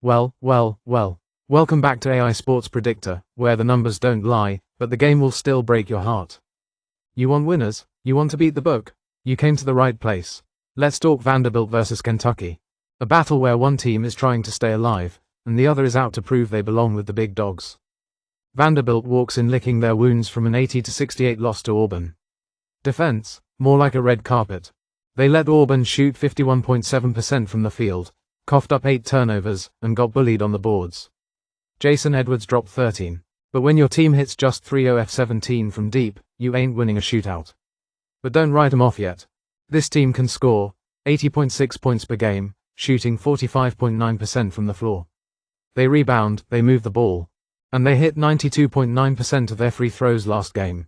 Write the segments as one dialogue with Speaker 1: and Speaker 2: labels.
Speaker 1: Well. Welcome back to AI Sports Predictor, where the numbers don't lie, but the game will still break your heart. You want winners? You want to beat the book? You came to the right place. Let's talk Vanderbilt versus Kentucky. A battle where one team is trying to stay alive, and the other is out to prove they belong with the big dogs. Vanderbilt walks in licking their wounds from an 80-68 loss to Auburn. Defense? More like a red carpet. They let Auburn shoot 51.7% from the field, coughed up 8 turnovers, and got bullied on the boards. Jason Edwards dropped 13. But when your team hits just 3 of 17 from deep, you ain't winning a shootout. But don't write them off yet. This team can score 80.6 points per game, shooting 45.9% from the floor. They rebound, they move the ball, and they hit 92.9% of their free throws last game.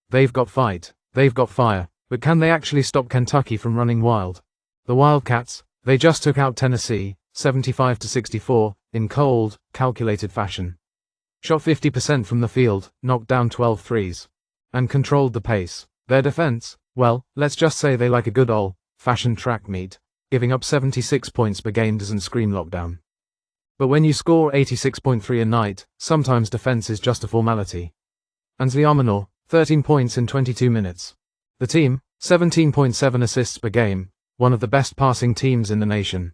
Speaker 1: They've got fight, they've got fire, but can they actually stop Kentucky from running wild? The Wildcats, they just took out Tennessee, 75-64, in cold, calculated fashion. Shot 50% from the field, knocked down 12 threes, and controlled the pace. Their defense, well, let's just say they like a good old-fashioned track meet. Giving up 76 points per game doesn't scream lockdown. But when you score 86.3 a night, sometimes defense is just a formality. Ansley Arminor, 13 points in 22 minutes. The team, 17.7 assists per game, one of the best passing teams in the nation.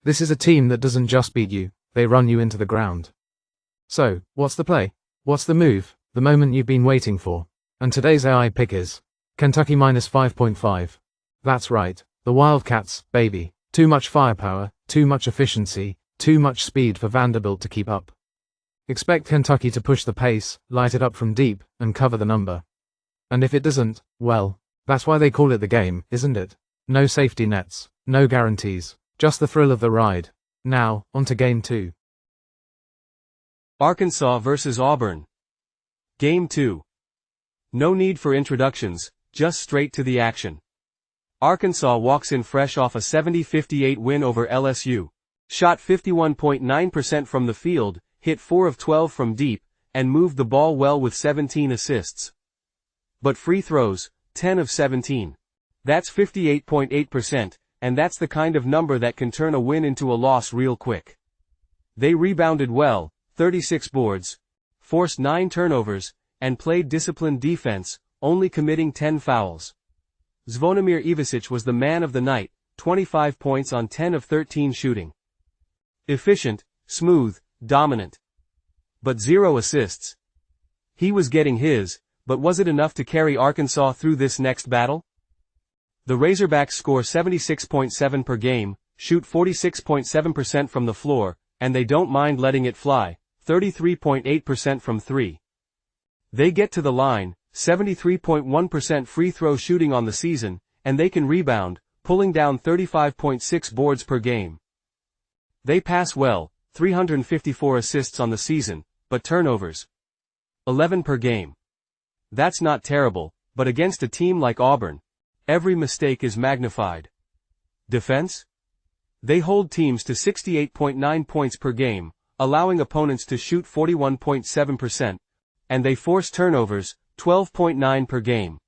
Speaker 1: This is a team that doesn't just beat you, they run you into the ground. So, what's the play? What's the move? The moment you've been waiting for. And today's AI pick is Kentucky minus 5.5. That's right, the Wildcats, baby. Too much firepower, too much efficiency, too much speed for Vanderbilt to keep up. Expect Kentucky to push the pace, light it up from deep, and cover the number. And if it doesn't, well, that's why they call it the game, isn't it? No safety nets, no guarantees, just the thrill of the ride. Now, on to Game 2.
Speaker 2: Arkansas versus Auburn. Game 2. No need for introductions, just straight to the action. Arkansas walks in fresh off a 70-58 win over LSU. Shot 51.9% from the field, hit 4 of 12 from deep, and moved the ball well with 17 assists. But free throws, 10 of 17. That's 58.8%, and that's the kind of number that can turn a win into a loss real quick. They rebounded well, 36 boards, forced 9 turnovers, and played disciplined defense, only committing 10 fouls. Zvonimir Ivisic was the man of the night, 25 points on 10 of 13 shooting. Efficient, smooth, dominant. But 0 assists. He was getting his, but was it enough to carry Arkansas through this next battle? The Razorbacks score 76.7 per game, shoot 46.7% from the floor, and they don't mind letting it fly, 33.8% from 3. They get to the line, 73.1% free throw shooting on the season, and they can rebound, pulling down 35.6 boards per game. They pass well, 354 assists on the season, but turnovers, 11 per game. That's not terrible, but against a team like Auburn, every mistake is magnified. Defense? They hold teams to 68.9 points per game, allowing opponents to shoot 41.7%, and they force turnovers, 12.9 per game.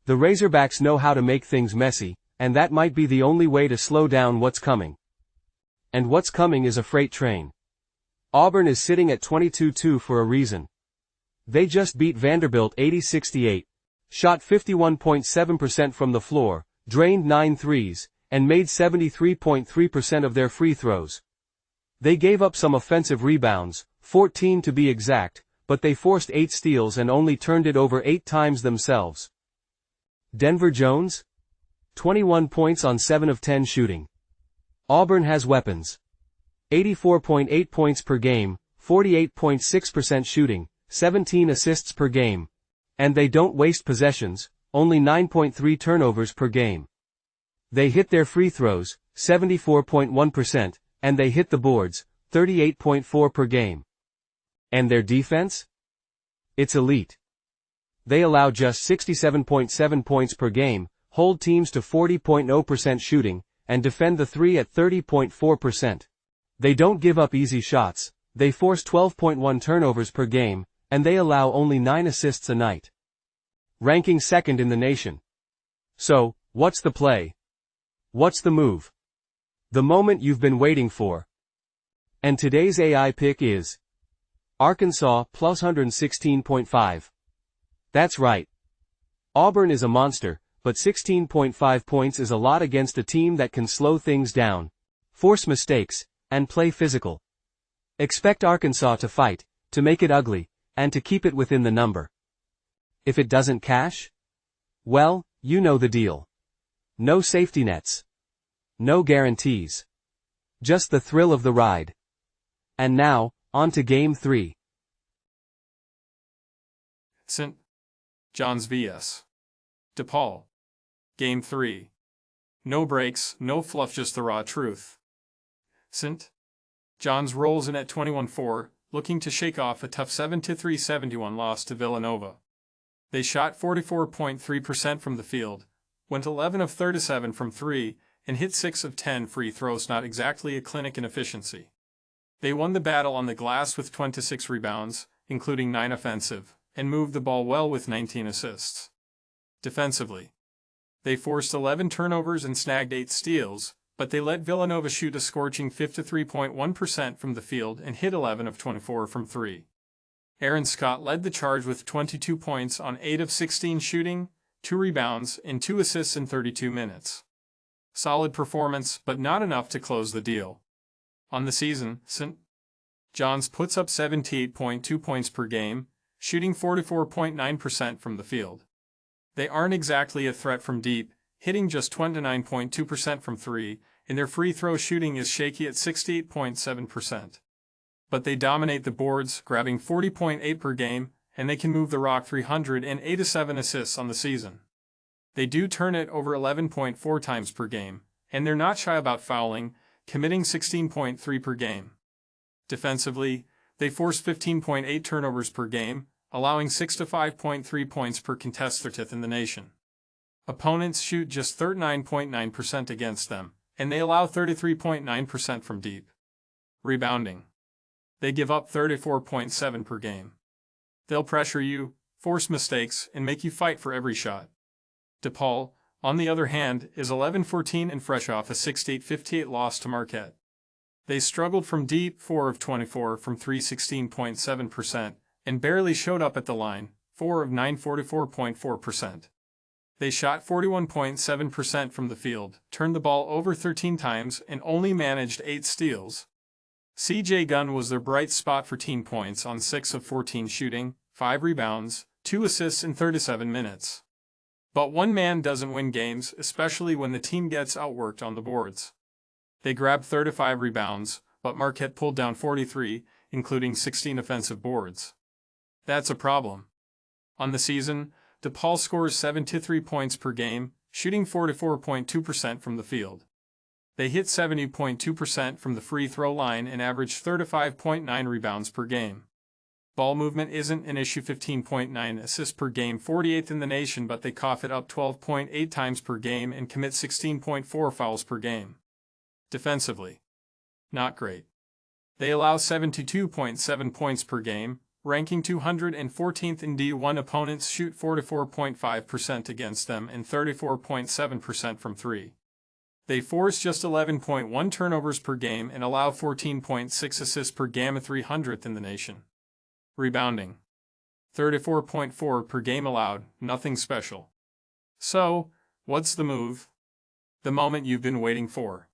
Speaker 2: The Razorbacks know how to make things messy, and that might be the only way to slow down what's coming. And what's coming is a freight train. Auburn is sitting at 22-2 for a reason. They just beat Vanderbilt 80-68, shot 51.7% from the floor, drained 9 threes, and made 73.3% of their free throws. They gave up some offensive rebounds, 14 to be exact, but they forced 8 steals and only turned it over 8 times themselves. Denver Jones? 21 points on 7 of 10 shooting. Auburn has weapons. 84.8 points per game, 48.6% shooting, 17 assists per game. And they don't waste possessions, only 9.3 turnovers per game. They hit their free throws, 74.1%, and they hit the boards, 38.4 per game. And their defense? It's elite. They allow just 67.7 points per game, hold teams to 40.0% shooting, and defend the 3 at 30.4%. They don't give up easy shots, they force 12.1 turnovers per game, and they allow only 9 assists a night. Ranking second in the nation. So, what's the play? What's the move? The moment you've been waiting for. And today's AI pick is Arkansas plus 116.5. That's right. Auburn is a monster, but 16.5 points is a lot against a team that can slow things down, force mistakes, and play physical. Expect Arkansas to fight, to make it ugly, and to keep it within the number. If it doesn't cash? Well, you know the deal. No safety nets. No guarantees. Just the thrill of the ride. And now, on to Game 3.
Speaker 3: St. John's vs. DePaul. Game 3. No breaks, no fluff, just the raw truth. St. John's rolls in at 21-4, looking to shake off a tough 7-3 71 loss to Villanova. They shot 44.3% from the field, went 11 of 37 from 3, and hit 6 of 10 free throws, not exactly a clinic in efficiency. They won the battle on the glass with 26 rebounds, including 9 offensive, and moved the ball well with 19 assists. Defensively, they forced 11 turnovers and snagged 8 steals, but they let Villanova shoot a scorching 53.1% from the field and hit 11 of 24 from 3. Aaron Scott led the charge with 22 points on 8 of 16 shooting, 2 rebounds, and 2 assists in 32 minutes. Solid performance, but not enough to close the deal. On the season, St. John's puts up 78.2 points per game, shooting 44.9% from the field. They aren't exactly a threat from deep, hitting just 29.2% from 3, and their free throw shooting is shaky at 68.7%. But they dominate the boards, grabbing 40.8 per game, and they can move the rock 308 to 7 assists on the season. They do turn it over 11.4 times per game, and they're not shy about fouling, committing 16.3 per game. Defensively, they force 15.8 turnovers per game, allowing 6 to 5.3 points per contest, 30th in the nation. Opponents shoot just 39.9% against them, and they allow 33.9% from deep. Rebounding. They give up 34.7 per game. They'll pressure you, force mistakes, and make you fight for every shot. DePaul, on the other hand, is 11-14 and fresh off a 68-58 loss to Marquette. They struggled from deep, 4 of 24 from 3, 16.7%, and barely showed up at the line, 4 of 9, 44.4%. They shot 41.7% from the field, turned the ball over 13 times, and only managed 8 steals. C.J. Gunn was their bright spot for team points on 6 of 14 shooting, 5 rebounds, 2 assists in 37 minutes. But one man doesn't win games, especially when the team gets outworked on the boards. They grabbed 35 rebounds, but Marquette pulled down 43, including 16 offensive boards. That's a problem. On the season, DePaul scores 73 points per game, shooting 44.2% from the field. They hit 70.2% from the free throw line and averaged 35.9 rebounds per game. Ball movement isn't an issue, 15.9 assists per game, 48th in the nation, but they cough it up 12.8 times per game and commit 16.4 fouls per game. Defensively, not great. They allow 72.7 points per game, ranking 214th in D1. Opponents shoot 44.5% against them and 34.7% from 3. They force just 11.1 turnovers per game and allow 14.6 assists per game, 300th in the nation. Rebounding, 34.4 per game allowed, nothing special. So, what's the move? The moment you've been waiting for.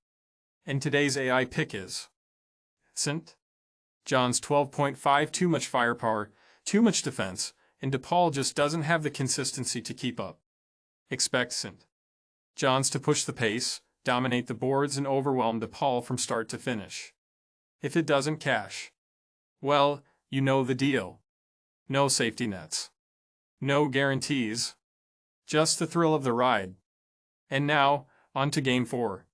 Speaker 3: And today's AI pick is St. John's 12.5, too much firepower, too much defense, and DePaul just doesn't have the consistency to keep up. Expect St. John's to push the pace, dominate the boards, and overwhelm DePaul from start to finish. If it doesn't cash, well, you know the deal. No safety nets. No guarantees. Just the thrill of the ride. And now, on to Game 4.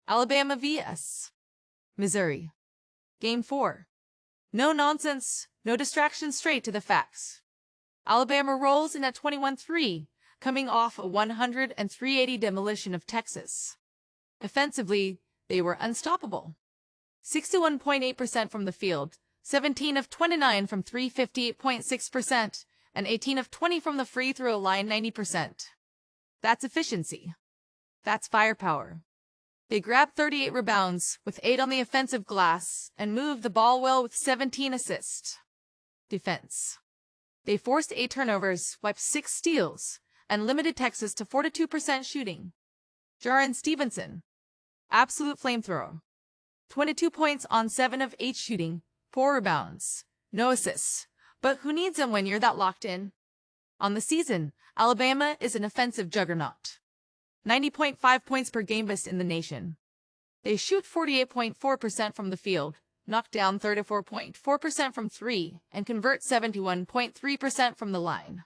Speaker 4: Alabama vs. Missouri. Game 4. No nonsense, no distractions, straight to the facts. Alabama rolls in at 21-3, coming off a 103-80 demolition of Texas. Offensively, they were unstoppable. 61.8% from the field, 17 of 29 from 3, 58.6%, and 18 of 20 from the free throw line, 90%. That's efficiency. That's firepower. They grabbed 38 rebounds, with 8 on the offensive glass, and moved the ball well with 17 assists. Defense. They forced 8 turnovers, wiped 6 steals, and limited Texas to 42% shooting. Jaren Stevenson. Absolute flamethrower. 22 points on 7 of 8 shooting, 4 rebounds, no assists. But who needs them when you're that locked in? On the season, Alabama is an offensive juggernaut. 90.5 points per game best in the nation. They shoot 48.4% from the field, knock down 34.4% from 3, and convert 71.3% from the line.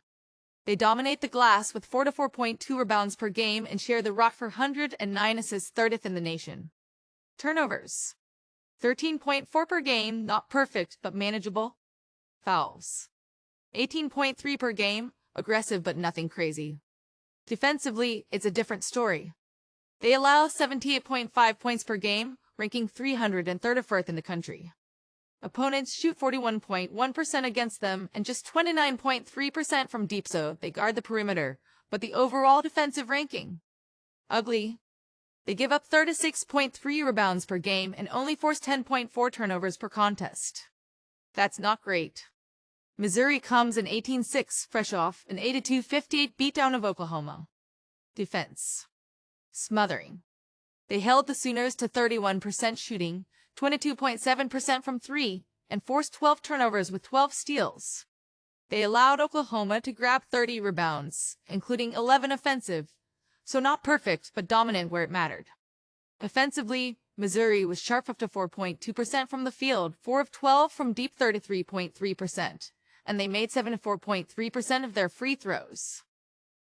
Speaker 4: They dominate the glass with 4 to 4.2 rebounds per game and share the rock for 109 assists, 30th in the nation. Turnovers. 13.4 per game, not perfect, but manageable. Fouls. 18.3 per game, aggressive but nothing crazy. Defensively, it's a different story. They allow 78.5 points per game, ranking 334th in the country. Opponents shoot 41.1% against them and just 29.3% from deep, so they guard the perimeter, but the overall defensive ranking? Ugly. They give up 36.3 rebounds per game and only force 10.4 turnovers per contest. That's not great. Missouri comes in 18-6, fresh off an 82-58 beatdown of Oklahoma. Defense. Smothering. They held the Sooners to 31% shooting, 22.7% from 3, and forced 12 turnovers with 12 steals. They allowed Oklahoma to grab 30 rebounds, including 11 offensive, so not perfect but dominant where it mattered. Offensively, Missouri was sharp up to 4.2% from the field, 4 of 12 from deep, 33.3%, and they made 74.3% of their free throws.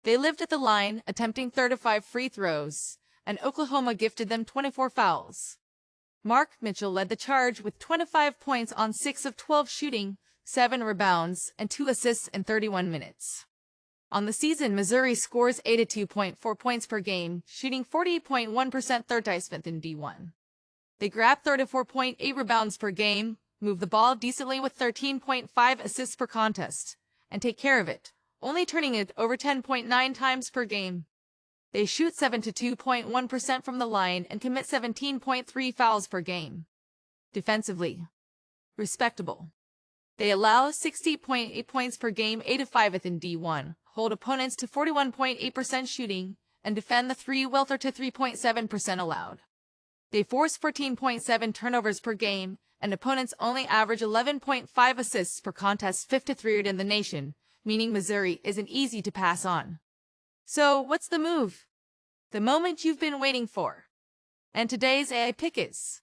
Speaker 4: They lived at the line, attempting 35 free throws, and Oklahoma gifted them 24 fouls. Mark Mitchell led the charge with 25 points on 6 of 12 shooting, 7 rebounds, and 2 assists in 31 minutes. On the season, Missouri scores 82.4 points per game, shooting 48.1%, third highest in D1. They grab 34.8 rebounds per game, move the ball decently with 13.5 assists per contest, and take care of it, only turning it over 10.9 times per game. They shoot 72.1% from the line and commit 17.3 fouls per game. Defensively. Respectable. They allow 60.8 points per game, 8 of 5th in D1, hold opponents to 41.8% shooting, and defend the 3 well, 33.7% allowed. They force 14.7 turnovers per game, and opponents only average 11.5 assists per contest, 53rd in the nation, meaning Missouri isn't easy to pass on. So, what's the move? The moment you've been waiting for. And today's AI pick is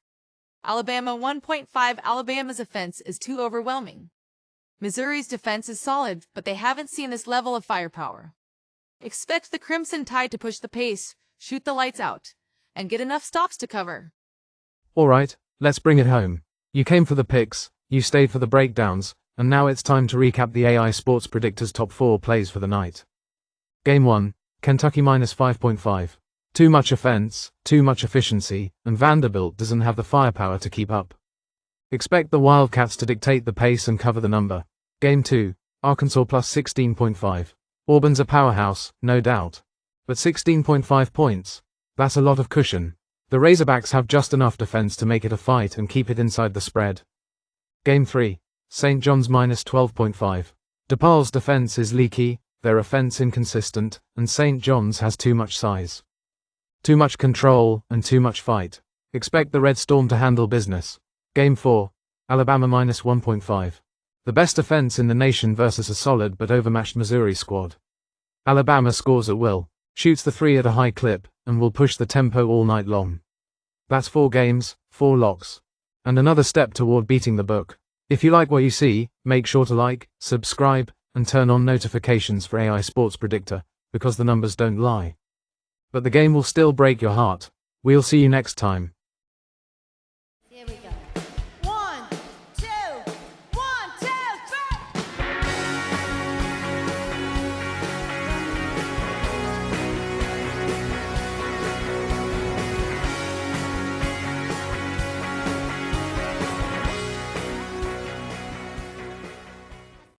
Speaker 4: Alabama 1.5. Alabama's offense is too overwhelming. Missouri's defense is solid, but they haven't seen this level of firepower. Expect the Crimson Tide to push the pace, shoot the lights out, and get enough stops to cover.
Speaker 1: Alright, let's bring it home. You came for the picks, you stayed for the breakdowns, and now it's time to recap the AI Sports Predictor's top 4 plays for the night. Game 1, Kentucky minus 5.5. Too much offense, too much efficiency, and Vanderbilt doesn't have the firepower to keep up. Expect the Wildcats to dictate the pace and cover the number. Game 2, Arkansas plus 16.5. Auburn's a powerhouse, no doubt. But 16.5 points, that's a lot of cushion. The Razorbacks have just enough defense to make it a fight and keep it inside the spread. Game 3, St. John's minus 12.5. DePaul's defense is leaky, their offense inconsistent, and St. John's has too much size. Too much control, and too much fight. Expect the Red Storm to handle business. Game 4, Alabama minus 1.5. The best offense in the nation versus a solid but overmatched Missouri squad. Alabama scores at will, shoots the 3 at a high clip, and will push the tempo all night long. That's 4 games, 4 locks. And another step toward beating the book. If you like what you see, make sure to like, subscribe, and turn on notifications for AI Sports Predictor, because the numbers don't lie. But the game will still break your heart. We'll see you next time.